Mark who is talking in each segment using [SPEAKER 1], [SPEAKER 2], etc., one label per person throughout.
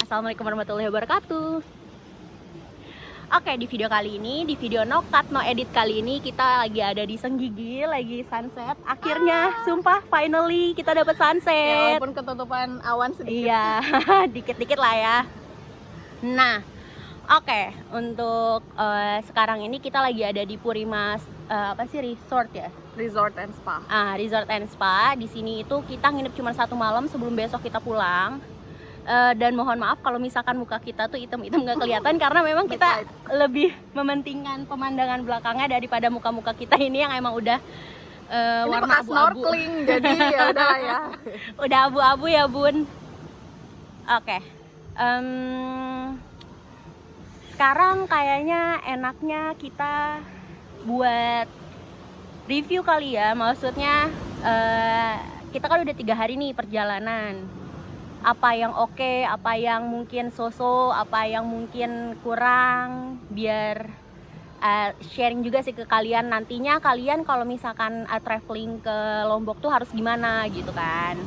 [SPEAKER 1] Assalamualaikum warahmatullahi wabarakatuh. Oke, di video kali ini, di video no cut no edit kali ini kita lagi ada di Senggigi, lagi sunset. Akhirnya, sumpah finally kita dapat
[SPEAKER 2] Ya,
[SPEAKER 1] sunset.
[SPEAKER 2] walaupun ketutupan awan sedikit.
[SPEAKER 1] Iya, dikit-dikit lah ya. Nah, oke, untuk sekarang ini kita lagi ada di Purima resort ya.
[SPEAKER 2] Resort and Spa.
[SPEAKER 1] Resort and Spa. Di sini itu kita nginep cuma 1 malam sebelum besok kita pulang. Dan mohon maaf kalau misalkan muka kita tuh hitam-hitam nggak kelihatan karena memang kita lebih mementingkan pemandangan belakangnya daripada muka-muka kita ini yang emang udah
[SPEAKER 2] Ini
[SPEAKER 1] warna
[SPEAKER 2] bekas
[SPEAKER 1] abu-abu.
[SPEAKER 2] snorkeling, jadi ya udah ya.
[SPEAKER 1] Udah abu-abu ya bun. Oke. Sekarang kayaknya enaknya kita buat review kali ya. Maksudnya kita kan udah 3 hari nih perjalanan. Apa yang oke, apa yang mungkin so-so, apa yang mungkin kurang, biar sharing juga sih ke kalian. Nantinya kalian kalau misalkan traveling ke Lombok tuh harus gimana gitu kan.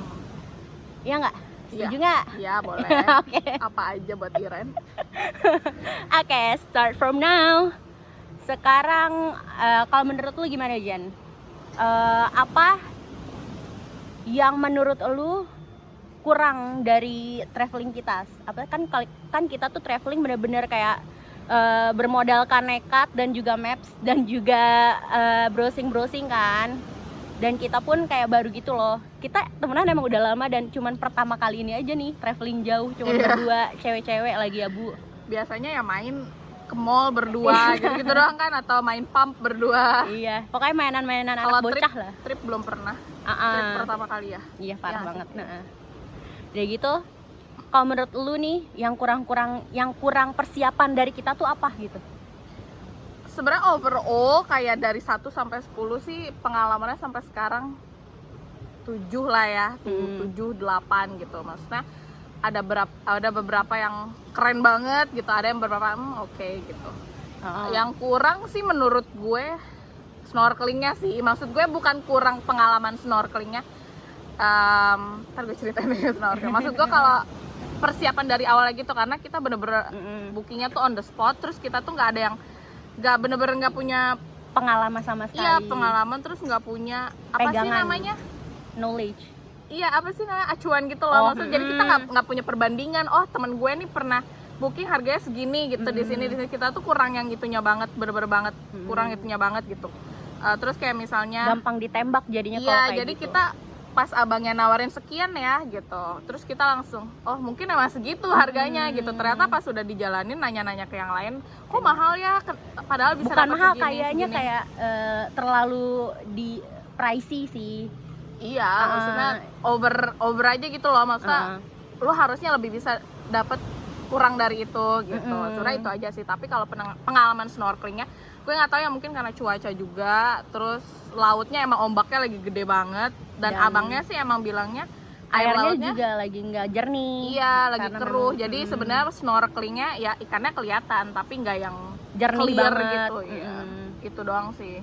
[SPEAKER 1] Iya nggak? Setuju nggak?
[SPEAKER 2] Ya boleh.
[SPEAKER 1] Oke.
[SPEAKER 2] Apa aja buat Iren.
[SPEAKER 1] Oke, start from now. Sekarang kalau menurut lu gimana Jan? Apa yang menurut lu kurang dari traveling kita? Apa kan kita tuh traveling bener-bener kayak bermodalkan nekat dan juga maps dan juga browsing kan. Dan kita pun kayak baru gitu loh. Kita temenan emang udah lama dan cuman pertama kali ini aja nih traveling jauh cuman berdua cewek-cewek lagi ya Bu.
[SPEAKER 2] Biasanya ya main ke mall berdua gitu doang kan, atau main pump berdua.
[SPEAKER 1] Iya, pokoknya mainan-mainan
[SPEAKER 2] Kalau
[SPEAKER 1] anak bocah lah.
[SPEAKER 2] Trip belum pernah. Trip pertama kali ya.
[SPEAKER 1] Iya, parah
[SPEAKER 2] Ya,
[SPEAKER 1] banget.
[SPEAKER 2] sih.
[SPEAKER 1] Nah, jadi gitu. Kalau menurut lu nih, yang kurang persiapan dari kita tuh apa gitu?
[SPEAKER 2] Sebenarnya overall kayak dari 1 sampai 10 sih pengalamannya sampai sekarang 7 lah ya, 7, 8 gitu. Maksudnya ada beberapa yang keren banget gitu, ada yang beberapa oke gitu. Yang kurang sih menurut gue snorkelingnya sih. Maksud gue bukan kurang pengalaman snorkelingnya. Ntar gue ceritain deh snorkeling. Maksud gue kalau persiapan dari awal gitu, karena kita bener-bener bookingnya tuh on the spot, terus kita tuh nggak ada yang bener-bener nggak punya
[SPEAKER 1] Pengalaman sama sekali.
[SPEAKER 2] iya pengalaman, terus nggak punya apa sih
[SPEAKER 1] Pegangan.
[SPEAKER 2] namanya,
[SPEAKER 1] Knowledge.
[SPEAKER 2] iya apa sih namanya, acuan gitu loh. Maksudnya jadi kita nggak punya perbandingan. Oh, temen gue nih pernah booking harganya segini gitu, di sini kita tuh kurang yang itunya banget, bener-bener banget kurang itunya banget gitu. Terus kayak misalnya
[SPEAKER 1] Gampang ditembak jadinya kalau
[SPEAKER 2] iya,
[SPEAKER 1] kayak
[SPEAKER 2] jadi
[SPEAKER 1] gitu.
[SPEAKER 2] kita pas abangnya nawarin sekian ya gitu, terus kita langsung oh mungkin emang segitu harganya gitu. Ternyata pas sudah dijalanin nanya-nanya ke yang lain, kok mahal ya, padahal bisa
[SPEAKER 1] bukan
[SPEAKER 2] dapat
[SPEAKER 1] mahal,
[SPEAKER 2] segini,
[SPEAKER 1] kayaknya
[SPEAKER 2] segini.
[SPEAKER 1] kayak terlalu di pricey sih.
[SPEAKER 2] Iya, maksudnya over aja gitu loh. Maksudnya lo harusnya lebih bisa dapat kurang dari itu gitu. Sebenarnya itu aja sih. Tapi kalau pengalaman snorkelingnya, gue nggak tahu ya, mungkin karena cuaca juga, terus lautnya emang ombaknya lagi gede banget, dan abangnya sih emang bilangnya air
[SPEAKER 1] Airnya
[SPEAKER 2] lautnya
[SPEAKER 1] juga lagi nggak jernih.
[SPEAKER 2] iya lagi
[SPEAKER 1] Karena
[SPEAKER 2] keruh.
[SPEAKER 1] memang,
[SPEAKER 2] Jadi sebenarnya snorkelingnya ya ikannya kelihatan, tapi nggak yang
[SPEAKER 1] jernih
[SPEAKER 2] clear
[SPEAKER 1] banget
[SPEAKER 2] gitu. Iya, itu doang sih.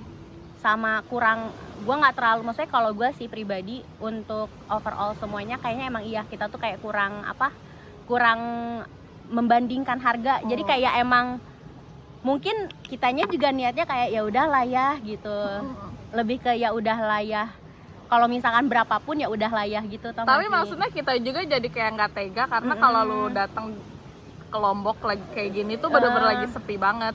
[SPEAKER 1] Sama kurang, gue nggak terlalu, maksudnya kalau gue sih pribadi untuk overall semuanya kayaknya emang iya kita tuh kayak kurang membandingkan harga. Jadi kayak emang mungkin kitanya juga niatnya kayak ya udahlah ya gitu, lebih ke ya udahlah ya, kalau misalkan berapapun ya udahlah ya gitu.
[SPEAKER 2] Tapi maksudnya kita juga jadi kayak nggak tega, karena kalau lu datang ke Lombok lagi kayak gini tuh bener-bener lagi sepi banget.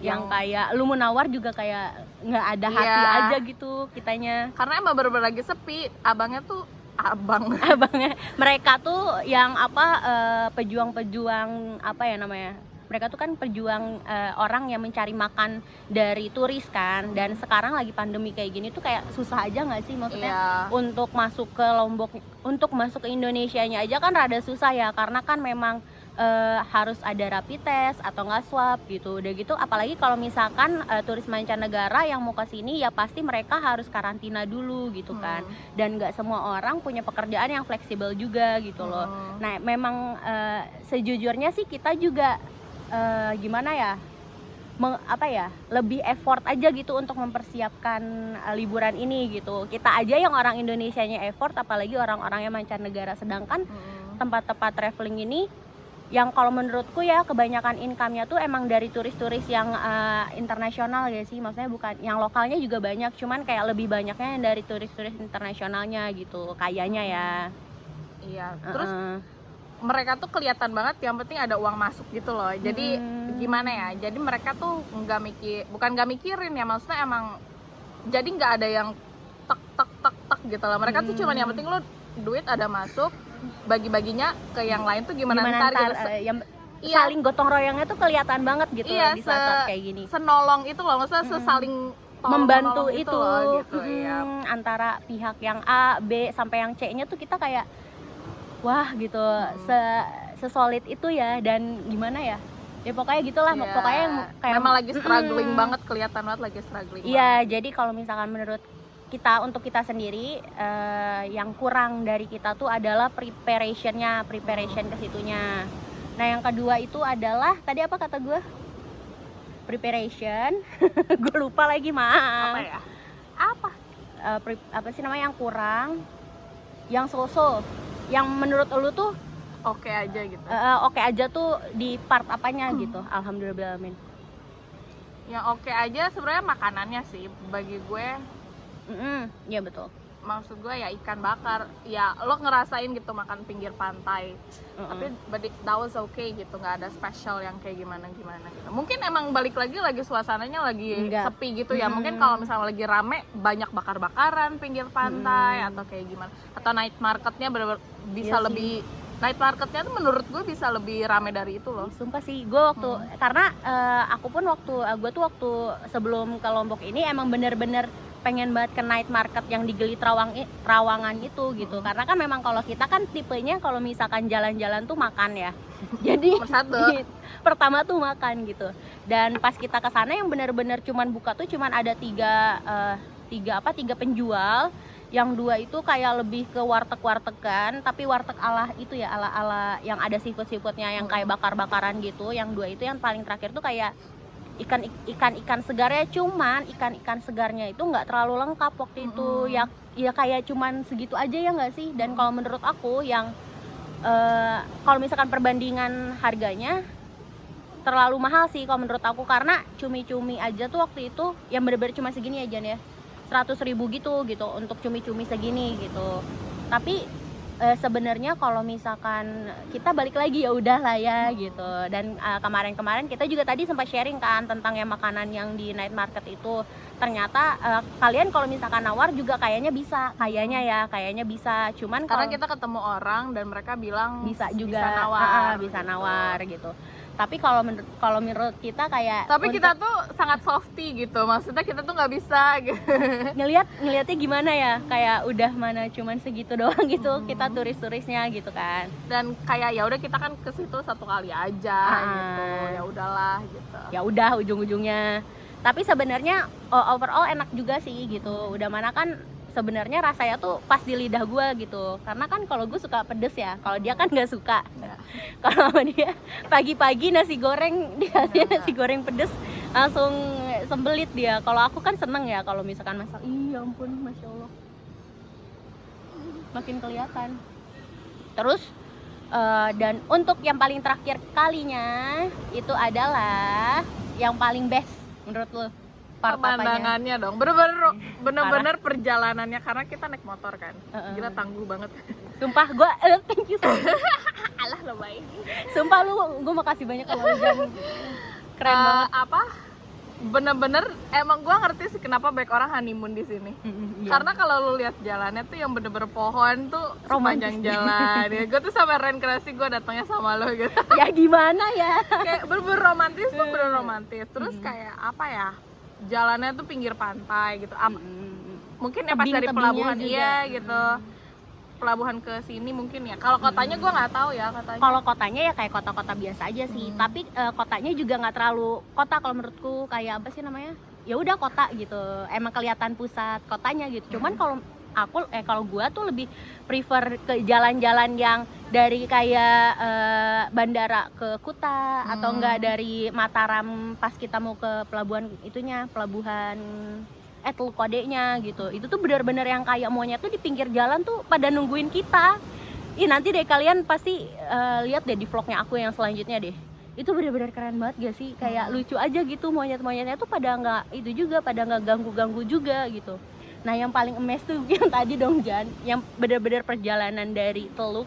[SPEAKER 1] yang kayak lu mau nawar juga kayak nggak ada hati aja gitu kitanya.
[SPEAKER 2] Karena emang bener-bener lagi sepi. Abangnya
[SPEAKER 1] Mereka tuh yang pejuang-pejuang apa ya namanya, mereka tuh kan pejuang orang yang mencari makan dari turis kan. Dan sekarang lagi pandemi kayak gini tuh kayak susah aja nggak sih, maksudnya untuk masuk ke Lombok, untuk masuk ke Indonesianya aja kan rada susah ya, karena kan memang harus ada rapid test atau nggak swab gitu. Udah gitu apalagi kalau misalkan turis mancanegara yang mau ke sini ya pasti mereka harus karantina dulu gitu kan. Dan nggak semua orang punya pekerjaan yang fleksibel juga gitu loh. Nah memang sejujurnya sih kita juga gimana ya, lebih effort aja gitu untuk mempersiapkan liburan ini gitu. Kita aja yang orang Indonesianya effort, apalagi orang-orang yang mancanegara. Sedangkan tempat-tempat traveling ini yang kalau menurutku ya kebanyakan income-nya tuh emang dari turis-turis yang internasional ya sih, maksudnya bukan yang lokalnya juga banyak, cuman kayak lebih banyaknya yang dari turis-turis internasionalnya gitu kayaknya ya.
[SPEAKER 2] Iya, terus mereka tuh kelihatan banget yang penting ada uang masuk gitu loh. Jadi gimana ya, jadi mereka tuh bukan nggak mikirin ya, maksudnya emang jadi nggak ada yang tek gitu lah. Mereka tuh cuman yang penting lo duit ada masuk, bagi-baginya ke yang lain tuh gimana ntar gitu.
[SPEAKER 1] Saling gotong royongnya tuh kelihatan banget gitu di saat kayak gini.
[SPEAKER 2] Senolong itu loh, maksudnya sesaling
[SPEAKER 1] membantu itu
[SPEAKER 2] loh, gitu.
[SPEAKER 1] Antara pihak yang A, B sampai yang C-nya tuh kita kayak wah gitu, sesolid itu ya. Dan gimana ya, ya pokoknya gitulah, pokoknya yang kayak
[SPEAKER 2] memang lagi struggling banget, kelihatan banget lagi struggling
[SPEAKER 1] banget. Jadi kalau misalkan menurut kita, untuk kita sendiri yang kurang dari kita tuh adalah preparation ke situnya. Nah yang kedua itu adalah, tadi apa kata gue? Preparation. Gue lupa lagi, maaf.
[SPEAKER 2] Apa ya?
[SPEAKER 1] Apa sih namanya yang kurang? Yang so-so, yang menurut lu tuh
[SPEAKER 2] oke aja gitu.
[SPEAKER 1] Oke aja tuh di part apanya gitu? Alhamdulillahirrahmanirrahim.
[SPEAKER 2] Yang oke aja sebenarnya makanannya sih bagi gue.
[SPEAKER 1] Iya betul.
[SPEAKER 2] Maksud gue ya ikan bakar, ya lo ngerasain gitu makan pinggir pantai. Tapi that was okay gitu, nggak ada special yang kayak gimana gitu. Mungkin emang balik lagi suasananya lagi sepi gitu ya. Mungkin kalau misalnya lagi rame banyak bakar-bakaran pinggir pantai atau kayak gimana. Atau night marketnya bener-bener bisa lebih. Night marketnya tuh menurut gue bisa lebih rame dari itu loh.
[SPEAKER 1] Sumpah sih, gue waktu karena aku pun gue tuh waktu sebelum ke Lombok ini emang bener-bener pengen banget ke night market yang di Gili Trawangan itu gitu. Karena kan memang kalau kita kan tipenya kalau misalkan jalan-jalan tuh makan ya. Jadi pertama tuh makan gitu. Dan pas kita ke sana yang benar-benar cuman buka tuh cuman ada tiga penjual. Yang dua itu kayak lebih ke warteg-wartegan, tapi warteg ala itu ya, ala yang ada seafood-seafoodnya yang kayak bakar-bakaran gitu. Yang dua itu yang paling terakhir tuh kayak ikan segarnya, cuman ikan segarnya itu nggak terlalu lengkap waktu itu. Ya kayak cuman segitu aja ya nggak sih. Dan kalau menurut aku yang kalau misalkan perbandingan harganya terlalu mahal sih kalau menurut aku, karena cumi-cumi aja tuh waktu itu yang bener-bener cuma segini aja nih ya, 100.000 gitu untuk cumi-cumi segini gitu. Tapi sebenarnya kalau misalkan kita balik lagi ya udahlah ya gitu. Dan kemarin kita juga tadi sempat sharing kan tentang yang makanan yang di night market itu. Ternyata kalian kalau misalkan nawar juga kayaknya bisa, cuman
[SPEAKER 2] karena kita ketemu orang dan mereka bilang
[SPEAKER 1] bisa juga, bisa nawar gitu. Tapi kalau menurut kita kayak,
[SPEAKER 2] tapi kita tuh sangat softy gitu, maksudnya kita tuh nggak bisa gitu.
[SPEAKER 1] ngelihatnya gimana ya, kayak udah mana cuman segitu doang gitu, kita turis-turisnya gitu kan. Dan
[SPEAKER 2] kayak ya udah kita kan ke situ satu kali aja gitu, ya udahlah gitu.
[SPEAKER 1] Ya udah ujung-ujungnya. Tapi sebenarnya overall enak juga sih gitu. Udah mana kan sebenarnya rasanya tuh pas di lidah gue gitu, karena kan kalau gue suka pedes ya, kalau dia kan nggak suka. Kalau sama dia pagi-pagi nasi goreng dikasih nasi goreng pedes langsung sembelit dia. Kalau aku kan seneng ya kalau misalkan masak. Iya ampun, masya Allah, makin kelihatan. Terus dan untuk yang paling terakhir kalinya itu adalah yang paling best menurut lo.
[SPEAKER 2] Pemandangannya dong, bener-bener perjalanannya, karena kita naik motor kan, gila tangguh banget.
[SPEAKER 1] Sumpah gue thank you so much.
[SPEAKER 2] Alah lebay.
[SPEAKER 1] Sumpah gue makasih banyak kalau hujan. Keren banget.
[SPEAKER 2] Bener-bener emang gue ngerti sih kenapa banyak orang honeymoon di sini. Karena kalau lu lihat jalannya tuh yang bener-bener pohon tuh sepanjang jalan. Ya, gue tuh sampai reinkarnasi gue datangnya sama lo gitu.
[SPEAKER 1] Ya gimana ya?
[SPEAKER 2] Kayak bener-bener romantis tuh, bener romantis. Terus kayak apa ya? Jalannya tuh pinggir pantai gitu. Mungkin ya pas dari pelabuhan iya gitu. Pelabuhan ke sini mungkin ya. Kalau kotanya gue nggak tahu ya katanya.
[SPEAKER 1] Kalau kotanya ya kayak kota-kota biasa aja sih. Tapi kotanya juga nggak terlalu kota kalau menurutku, kayak apa sih namanya? Ya udah kota gitu. Emang kelihatan pusat kotanya gitu. Cuman kalau kalau gue tuh lebih prefer ke jalan-jalan yang dari kayak bandara ke Kuta atau enggak dari Mataram pas kita mau ke pelabuhan Teluk Kodenya gitu. Itu tuh benar-benar yang kayak monyet tuh di pinggir jalan tuh pada nungguin kita. Ih, nanti deh kalian pasti lihat deh di vlognya aku yang selanjutnya deh. Itu benar-benar keren banget gak sih? Kayak lucu aja gitu, monyet-monyetnya tuh pada nggak itu juga, pada nggak ganggu-ganggu juga gitu. Nah yang paling emes tuh yang tadi dong Jan, yang benar-benar perjalanan dari Teluk,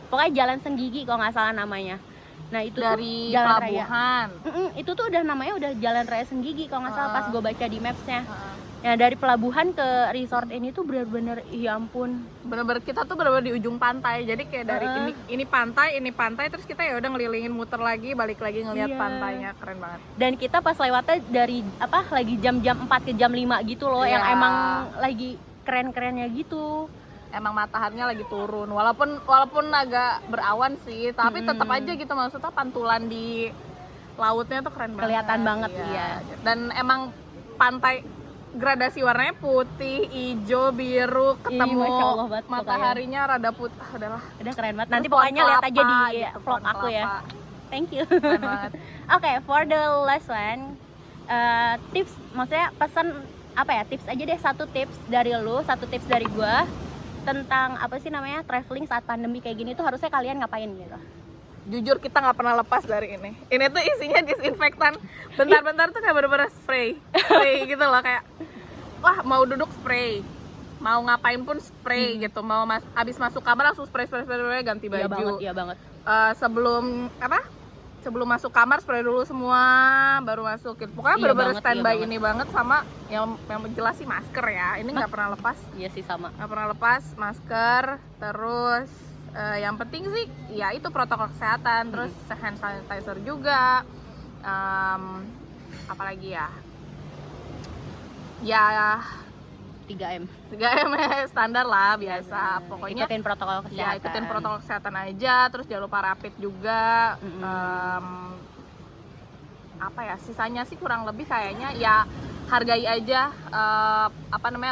[SPEAKER 1] pokoknya Jalan Senggigi kalau nggak salah namanya. Nah itu
[SPEAKER 2] dari
[SPEAKER 1] tuh jalan
[SPEAKER 2] pelabuhan.
[SPEAKER 1] raya. Itu tuh udah namanya udah Jalan Raya Senggigi kalau nggak salah pas gue baca di mapsnya.
[SPEAKER 2] Heeh.
[SPEAKER 1] Nah dari pelabuhan ke resort ini tuh benar-benar ya ampun.
[SPEAKER 2] Bener-bener kita tuh bener-bener di ujung pantai, jadi kayak dari ini pantai, terus kita ya udah ngelilingin muter lagi, balik lagi ngelihat
[SPEAKER 1] Iya.
[SPEAKER 2] pantainya, keren banget.
[SPEAKER 1] Dan kita pas lewatnya dari lagi jam-jam 4 ke jam 5 gitu loh, yang
[SPEAKER 2] Iya.
[SPEAKER 1] emang lagi keren-kerennya gitu.
[SPEAKER 2] Emang mataharinya lagi turun, walaupun agak berawan sih, tapi tetap aja gitu, maksudnya pantulan di lautnya tuh keren banget.
[SPEAKER 1] Kelihatan banget, iya.
[SPEAKER 2] Dan emang pantai gradasi warnanya putih, hijau, biru, ketemu
[SPEAKER 1] Masya Allah banget
[SPEAKER 2] mataharinya rada putih, adalah
[SPEAKER 1] Udah keren banget. Nanti
[SPEAKER 2] terus pohon
[SPEAKER 1] pokoknya lihat aja di
[SPEAKER 2] kelapa gitu,
[SPEAKER 1] vlog
[SPEAKER 2] pohon
[SPEAKER 1] aku ya.
[SPEAKER 2] kelapa.
[SPEAKER 1] Thank you.
[SPEAKER 2] Keren banget.
[SPEAKER 1] Oke, for the last one, tips, maksudnya pesan apa ya? Tips aja deh, satu tips dari lu, satu tips dari gua tentang apa sih namanya traveling saat pandemi kayak gini tuh harusnya kalian ngapain gitu?
[SPEAKER 2] Jujur kita nggak pernah lepas dari ini. Ini tuh isinya disinfektan. Bentar-bentar tuh kayak bener-bener spray gitu loh, kayak wah mau duduk spray, mau ngapain pun spray gitu, mau abis masuk kamar langsung spray ganti baju.
[SPEAKER 1] Iya banget.
[SPEAKER 2] Sebelum masuk kamar spray dulu semua, baru masuk. Pokoknya
[SPEAKER 1] Iya
[SPEAKER 2] bener-bener
[SPEAKER 1] banget,
[SPEAKER 2] standby
[SPEAKER 1] iya
[SPEAKER 2] ini banget, sama yang jelas sih masker ya. Ini nggak pernah lepas.
[SPEAKER 1] Iya sih sama.
[SPEAKER 2] Nggak pernah lepas masker. Terus yang penting sih ya itu protokol kesehatan, terus hand sanitizer juga. Apalagi ya
[SPEAKER 1] 3M.
[SPEAKER 2] 3M standar lah biasa. Pokoknya
[SPEAKER 1] Ikutin protokol kesehatan.
[SPEAKER 2] ya ikutin protokol kesehatan aja, terus jangan lupa rapid juga. Apa ya, sisanya sih kurang lebih kayaknya ya hargai aja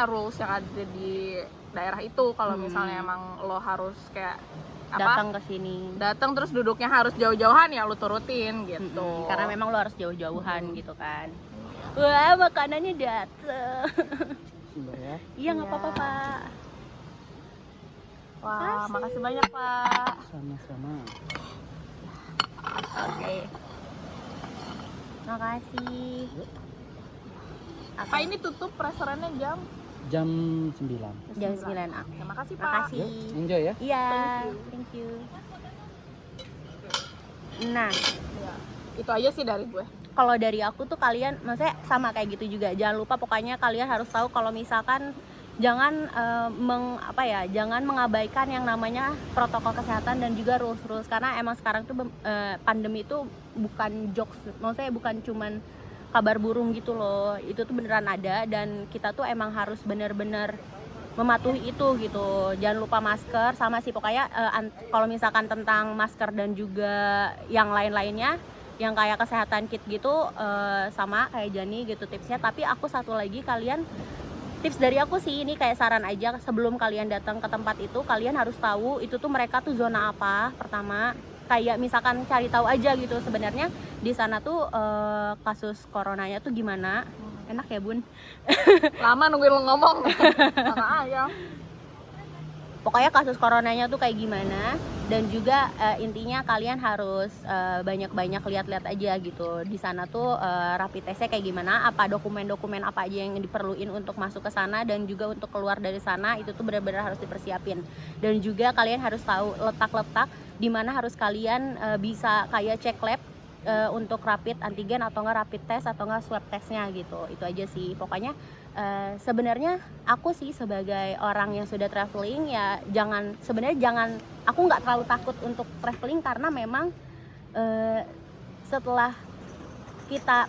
[SPEAKER 2] rules yang ada di daerah itu. Kalau misalnya emang lo harus kayak
[SPEAKER 1] Datang ke sini.
[SPEAKER 2] datang terus duduknya harus jauh-jauhan, ya lo turutin gitu.
[SPEAKER 1] Karena memang lo harus jauh-jauhan gitu kan. Wah, makanannya dateng. Iya, nggak apa-apa, Pak.
[SPEAKER 2] Wah, makasih banyak, Pak.
[SPEAKER 3] Sama-sama.
[SPEAKER 1] Oke. Makasih.
[SPEAKER 2] Pak, ini tutup restorannya jam
[SPEAKER 3] Jam 9.
[SPEAKER 1] Jam 9.
[SPEAKER 2] Terima kasih, Pak.
[SPEAKER 1] Makasih.
[SPEAKER 3] Enjoy ya.
[SPEAKER 1] Iya, thank you. Nah,
[SPEAKER 2] Ya, itu aja sih dari gue.
[SPEAKER 1] kalau dari aku tuh kalian, maksudnya sama kayak gitu juga. Jangan lupa pokoknya kalian harus tahu kalau misalkan jangan jangan mengabaikan yang namanya protokol kesehatan dan juga rules karena emang sekarang tuh pandemi itu bukan jokes, maksudnya bukan cuman kabar burung gitu loh. Itu tuh beneran ada dan kita tuh emang harus bener-bener mematuhi itu gitu. Jangan lupa masker sama sih pokoknya kalau misalkan tentang masker dan juga yang lain-lainnya yang kayak kesehatan kit gitu sama kayak Jani gitu tipsnya. Tapi aku satu lagi, kalian tips dari aku sih ini kayak saran aja, sebelum kalian datang ke tempat itu kalian harus tahu itu tuh mereka tuh zona apa. Pertama kayak misalkan cari tahu aja gitu sebenarnya di sana tuh kasus coronanya tuh gimana. Enak ya Bun?
[SPEAKER 2] Lama nungguin lo ngomong. Makan ayam.
[SPEAKER 1] Pokoknya kasus coronanya tuh kayak gimana, dan juga intinya kalian harus banyak-banyak lihat-lihat aja gitu di sana tuh rapid testnya kayak gimana, apa dokumen-dokumen apa aja yang diperluin untuk masuk ke sana dan juga untuk keluar dari sana itu tuh benar-benar harus dipersiapin. Dan juga kalian harus tahu letak-letak di mana harus kalian bisa kayak cek lab untuk rapid antigen atau enggak rapid test atau enggak swab testnya gitu. Itu aja sih pokoknya. Sebenarnya aku sih sebagai orang yang sudah traveling ya jangan aku nggak terlalu takut untuk traveling karena memang setelah kita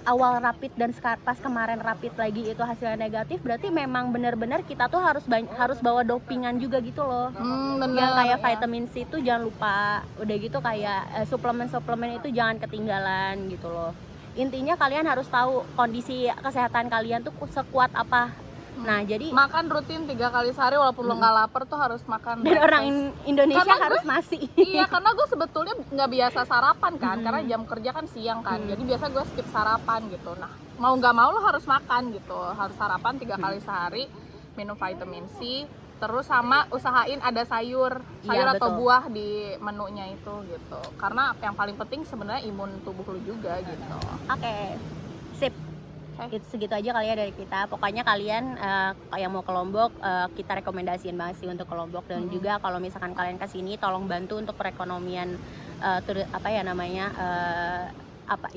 [SPEAKER 1] awal rapid dan pas kemarin rapid lagi itu hasilnya negatif, berarti memang benar-benar kita tuh harus bawa dopingan juga gitu loh. Yang kayak vitamin C itu jangan lupa, udah gitu kayak suplemen-suplemen itu jangan ketinggalan gitu loh. Intinya kalian harus tahu kondisi kesehatan kalian tuh sekuat apa. Nah jadi
[SPEAKER 2] makan rutin 3 kali sehari walaupun lo nggak lapar tuh harus makan.
[SPEAKER 1] Dan orang Indonesia
[SPEAKER 2] Karena
[SPEAKER 1] harus nasi.
[SPEAKER 2] Iya, karena gue sebetulnya nggak biasa sarapan kan, karena jam kerja kan siang kan, jadi biasa gue skip sarapan gitu. Nah mau nggak mau lo harus makan gitu, harus sarapan 3 kali sehari, minum vitamin C, Terus sama usahain ada sayur
[SPEAKER 1] Iya,
[SPEAKER 2] atau
[SPEAKER 1] betul.
[SPEAKER 2] buah di menunya itu gitu. Karena yang paling penting sebenarnya imun tubuh lu juga gitu.
[SPEAKER 1] Oke, sip.
[SPEAKER 2] Oke.
[SPEAKER 1] Itu segitu aja kali ya dari kita. Pokoknya kalian yang mau ke Lombok, kita rekomendasiin banget sih untuk ke Lombok. Dan juga kalau misalkan kalian kesini, tolong bantu untuk perekonomian apa ya namanya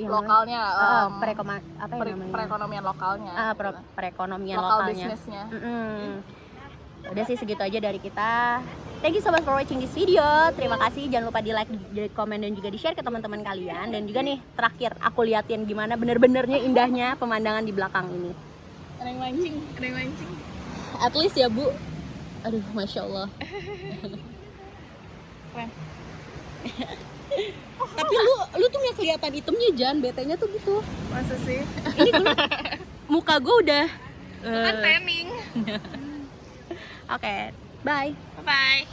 [SPEAKER 2] Lokalnya perekonomian lokalnya.
[SPEAKER 1] perekonomian
[SPEAKER 2] Lokal
[SPEAKER 1] lokalnya.
[SPEAKER 2] bisnisnya.
[SPEAKER 1] Udah sih segitu aja dari kita. Thank you so much for watching this video. Terima kasih, jangan lupa di like, di komen dan juga di share ke teman-teman kalian. Dan juga nih terakhir aku liatin gimana bener-benernya indahnya pemandangan di belakang ini.
[SPEAKER 2] Ada yang mancing.
[SPEAKER 1] At least ya Bu. Aduh, masya Allah.
[SPEAKER 2] Keren.
[SPEAKER 1] Tapi lu tuh nggak kelihatan itemnya, Jan. BT-nya tuh gitu.
[SPEAKER 2] Masa sih?
[SPEAKER 1] Muka gue udah.
[SPEAKER 2] Kan tanning.
[SPEAKER 1] Oke, bye.
[SPEAKER 2] Bye.